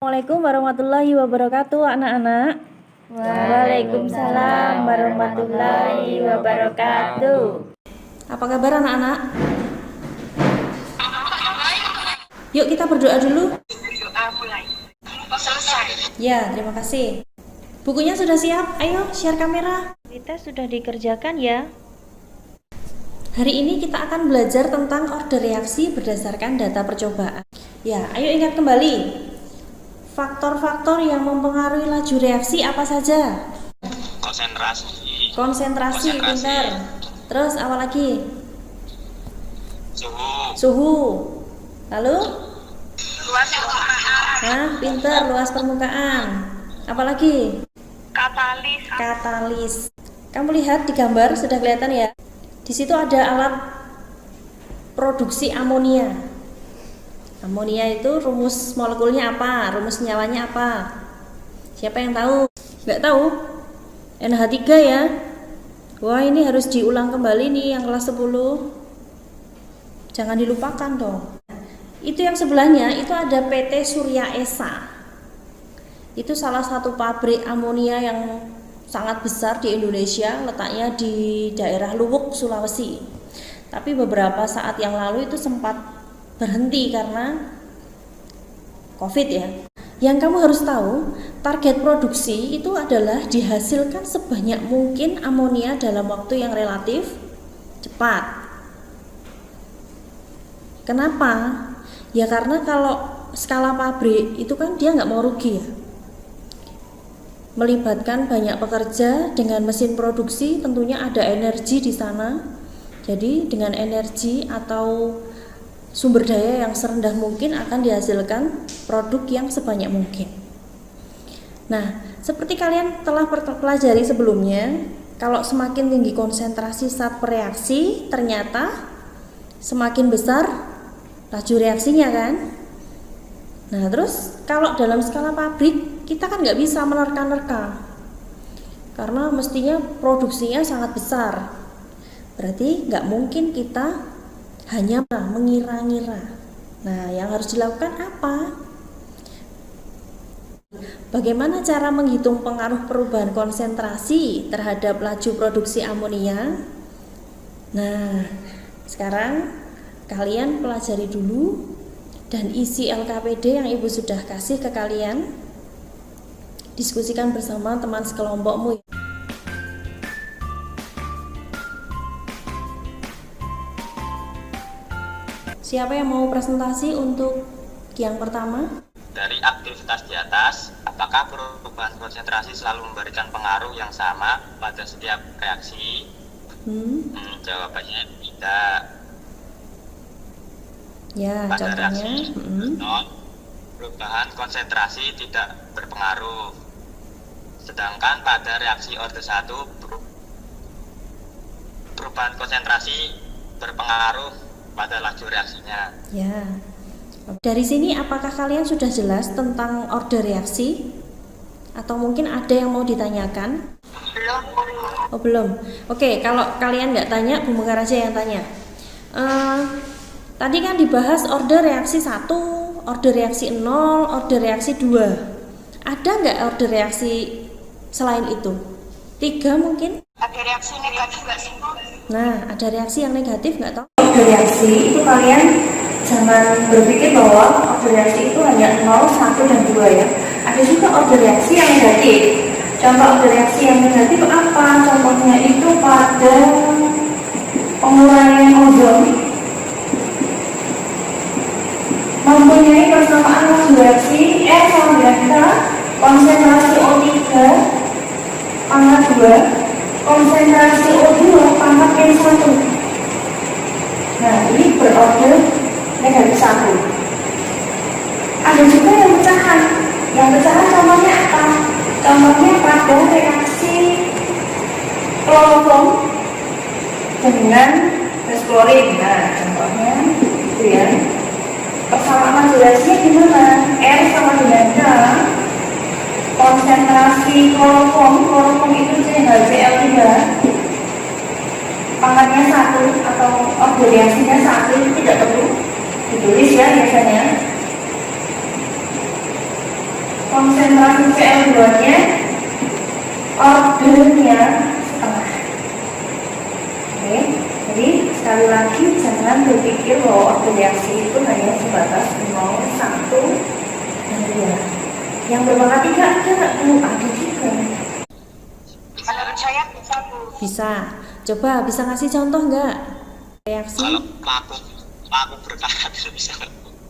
Assalamualaikum warahmatullahi wabarakatuh, anak-anak. Waalaikumsalam warahmatullahi wabarakatuh. Apa kabar anak-anak? Yuk kita berdoa dulu. Selesai. Ya, terima kasih. Bukunya sudah siap? Ayo share kamera. Kita sudah dikerjakan ya. Hari ini kita akan belajar tentang order reaksi berdasarkan data percobaan. Ya, ayo ingat kembali. Faktor-faktor yang mempengaruhi laju reaksi apa saja? Konsentrasi, pintar. Terus apa lagi? Suhu. Lalu? Luas permukaan. Pintar, luas permukaan. Apa lagi? Katalis. Kamu lihat di gambar sudah kelihatan ya? Di situ ada alat produksi amonia. Amonia itu rumus molekulnya apa? Rumus nyawanya apa? Siapa yang tahu? Nggak tahu? NH3 ya? Wah, ini harus diulang kembali nih yang kelas 10. Jangan dilupakan dong. Itu yang sebelahnya, itu ada PT Surya Esa. Itu salah satu pabrik amonia yang sangat besar di Indonesia, letaknya di daerah Luwuk, Sulawesi. Tapi beberapa saat yang lalu itu sempat berhenti karena COVID ya. Yang kamu harus tahu, target produksi itu adalah dihasilkan sebanyak mungkin amonia dalam waktu yang relatif cepat. Kenapa? Ya karena kalau skala pabrik itu kan dia nggak mau rugi ya. Melibatkan banyak pekerja dengan mesin produksi, tentunya ada energi di sana. Jadi dengan energi atau sumber daya yang serendah mungkin akan dihasilkan produk yang sebanyak mungkin. Nah, seperti kalian telah pelajari sebelumnya, kalau semakin tinggi konsentrasi saat bereaksi, ternyata semakin besar laju reaksinya kan? Nah, terus kalau dalam skala pabrik, kita kan nggak bisa menerka-nerka, karena mestinya produksinya sangat besar. Berarti nggak mungkin kita hanya mengira-ngira. Nah, yang harus dilakukan apa? Bagaimana cara menghitung pengaruh perubahan konsentrasi terhadap laju produksi amonia? Nah, sekarang kalian pelajari dulu dan isi LKPD yang Ibu sudah kasih ke kalian. Diskusikan bersama teman sekelompokmu. Siapa yang mau presentasi untuk yang pertama? Dari aktivitas di atas, apakah perubahan konsentrasi selalu memberikan pengaruh yang sama pada setiap reaksi? Jawabannya tidak. Ya, pada contohnya reaksi perubahan konsentrasi tidak berpengaruh. Sedangkan pada reaksi orde 1, perubahan konsentrasi berpengaruh pada laju reaksinya. Ya. Dari sini apakah kalian sudah jelas tentang order reaksi? Atau mungkin ada yang mau ditanyakan? Belum. Oh, belum. Oke, kalau kalian nggak tanya, Bu Mekar aja yang tanya. Tadi kan dibahas order reaksi 1, order reaksi 0, order reaksi 2. Ada nggak order reaksi selain itu? 3 mungkin? Ada reaksi negatif nggak sih? Nah, ada reaksi yang negatif nggak toh? Order reaksi itu kalian jangan berpikir bahwa order reaksi itu hanya 0, 1, dan 2 ya. Ada juga order reaksi yang negatif. Contoh order reaksi yang negatif apa? Contohnya itu pada penguraian ozon mempunyai persamaan laju reaksi R sama dengan konsentrasi O3 pangkat 2, konsentrasi O2 pangkat N1. Nah, ini berorder negatif 1. Ada juga yang pecahan. Yang pecahan contohnya apa? Contohnya pada reaksi kloroform dengan gas klorin. Nah, contohnya itu ya. Persamaan durasinya gimana? R sama dengan K. Konsentrasi kloroform itu CHCl3 pangkatnya 1 atau order reaksinya 1 itu tidak perlu ditulis ya biasanya. konsentrasi Cl2-nya ordernya setengah. Oke, jadi sekali lagi jangan berpikir bahwa order reaksi itu hanya sebatas 0, 1, dan 2. Yang berpangkat 3 ada nggak Bu? Ada juga. Menurut saya bisa, Bu. Bisa. Coba bisa ngasih contoh nggak? Reaksi? Kalau paku berkarat itu bisa.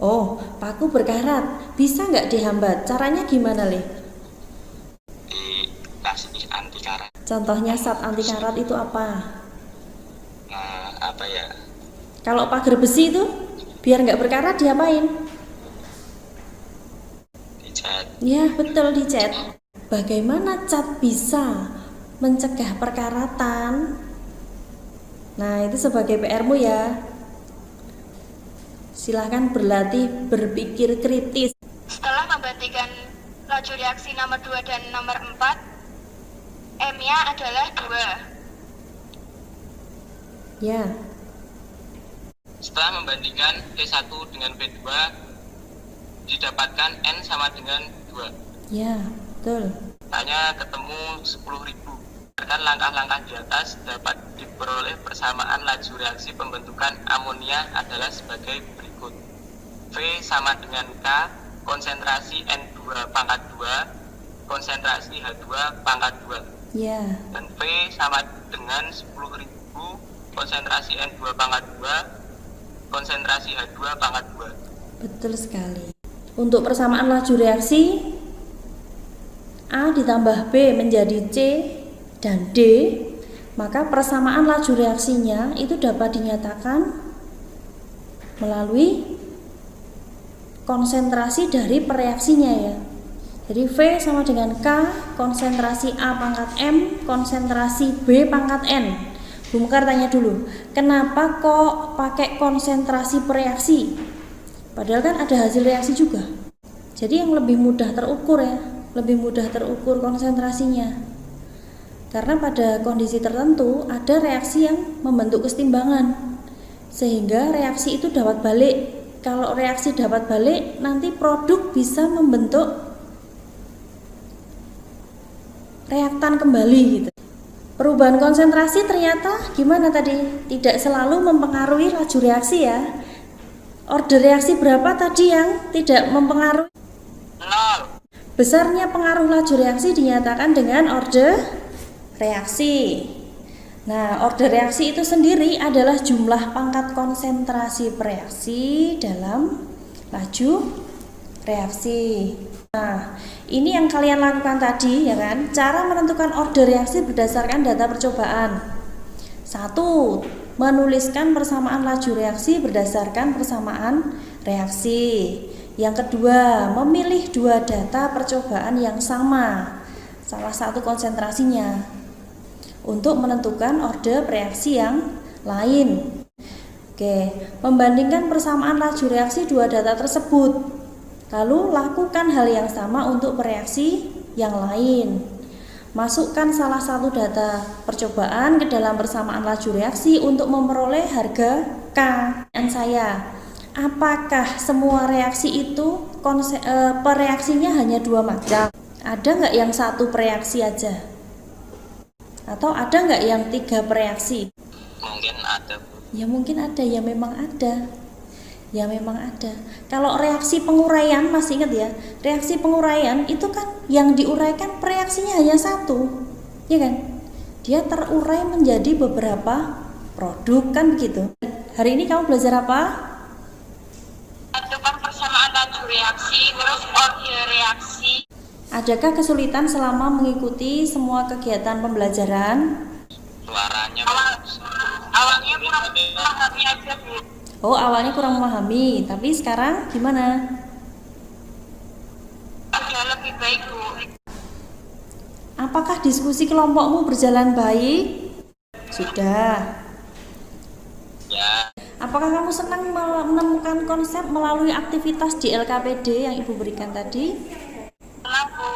Oh, paku berkarat. Bisa nggak dihambat? Caranya gimana, Le? Dikasih anti karat. Contohnya zat anti karat itu apa? Nah, apa ya? Kalau pagar besi itu biar nggak berkarat diapain? Dicat. Ya, betul, dicat. Bagaimana cat bisa mencegah perkaratan? Nah, itu sebagai PR-mu ya. Silahkan berlatih berpikir kritis. Setelah membandingkan laju reaksi nomor 2 dan nomor 4, M-nya adalah 2. Ya, Setelah membandingkan P1 dengan P2, didapatkan N sama dengan 2. ya, betul. Hanya ketemu 10.000. Berdasarkan langkah-langkah di atas dapat diperoleh persamaan laju reaksi pembentukan amonia adalah sebagai berikut. V sama dengan K, konsentrasi N2 pangkat 2, konsentrasi H2 pangkat 2. Ya, Dan V sama dengan 10.000, konsentrasi N2 pangkat 2, konsentrasi H2 pangkat 2. betul sekali. Untuk persamaan laju reaksi, A ditambah B menjadi C dan D, maka persamaan laju reaksinya itu dapat dinyatakan melalui konsentrasi dari pereaksinya ya. Jadi V sama dengan K, konsentrasi A pangkat M, konsentrasi B pangkat N. Bu Mekar tanya dulu, kenapa kok pakai konsentrasi pereaksi? Padahal kan ada hasil reaksi juga. Jadi yang lebih mudah terukur ya, lebih mudah terukur konsentrasinya. Karena pada kondisi tertentu ada reaksi yang membentuk kesetimbangan, sehingga reaksi itu dapat balik. Kalau reaksi dapat balik, nanti produk bisa membentuk reaktan kembali gitu. Perubahan konsentrasi ternyata gimana tadi? Tidak selalu mempengaruhi laju reaksi ya. Order reaksi berapa tadi yang tidak mempengaruhi? 0. Besarnya pengaruh laju reaksi dinyatakan dengan order reaksi. Nah, order reaksi itu sendiri adalah jumlah pangkat konsentrasi pereaksi dalam laju reaksi. Nah, ini yang kalian lakukan tadi ya kan? Cara menentukan order reaksi berdasarkan data percobaan. 1. Menuliskan persamaan laju reaksi berdasarkan persamaan reaksi. Yang kedua, memilih dua data percobaan yang sama, salah satu konsentrasinya, untuk menentukan order reaksi yang lain. Oke, membandingkan persamaan laju reaksi dua data tersebut. Lalu lakukan hal yang sama untuk reaksi yang lain. Masukkan salah satu data percobaan ke dalam persamaan laju reaksi untuk memperoleh harga K. Dan saya, apakah semua reaksi itu pereaksinya hanya dua macam? Ada nggak yang satu pereaksi aja? Atau ada nggak yang tiga pereaksi? Mungkin ada, Bu. Ya mungkin ada, ya memang ada. Ya memang ada. Kalau reaksi penguraian, masih ingat ya? Reaksi penguraian itu kan yang diuraikan pereaksinya hanya satu, ya kan? Dia terurai menjadi beberapa produk, kan begitu. Hari ini kamu belajar apa? Tentukan persamaan laju reaksi, terus order reaksi. Adakah kesulitan selama mengikuti semua kegiatan pembelajaran? Suaranya Awalnya kurang memahami aja, Bu. Oh, awalnya kurang memahami, tapi sekarang gimana? Sudah lebih baik, Bu. Apakah diskusi kelompokmu berjalan baik? Sudah. ya. Apakah kamu senang menemukan konsep melalui aktivitas di LKPD yang Ibu berikan tadi? Tenang, Bu.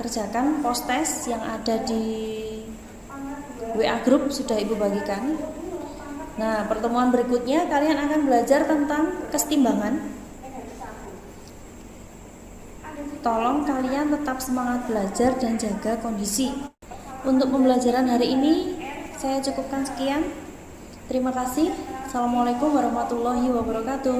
Kerjakan post test yang ada di WA group sudah Ibu bagikan. Nah, pertemuan berikutnya kalian akan belajar tentang kesetimbangan. tolong kalian tetap semangat belajar dan jaga kondisi. Untuk pembelajaran hari ini saya cukupkan sekian. Terima kasih. Assalamualaikum warahmatullahi wabarakatuh.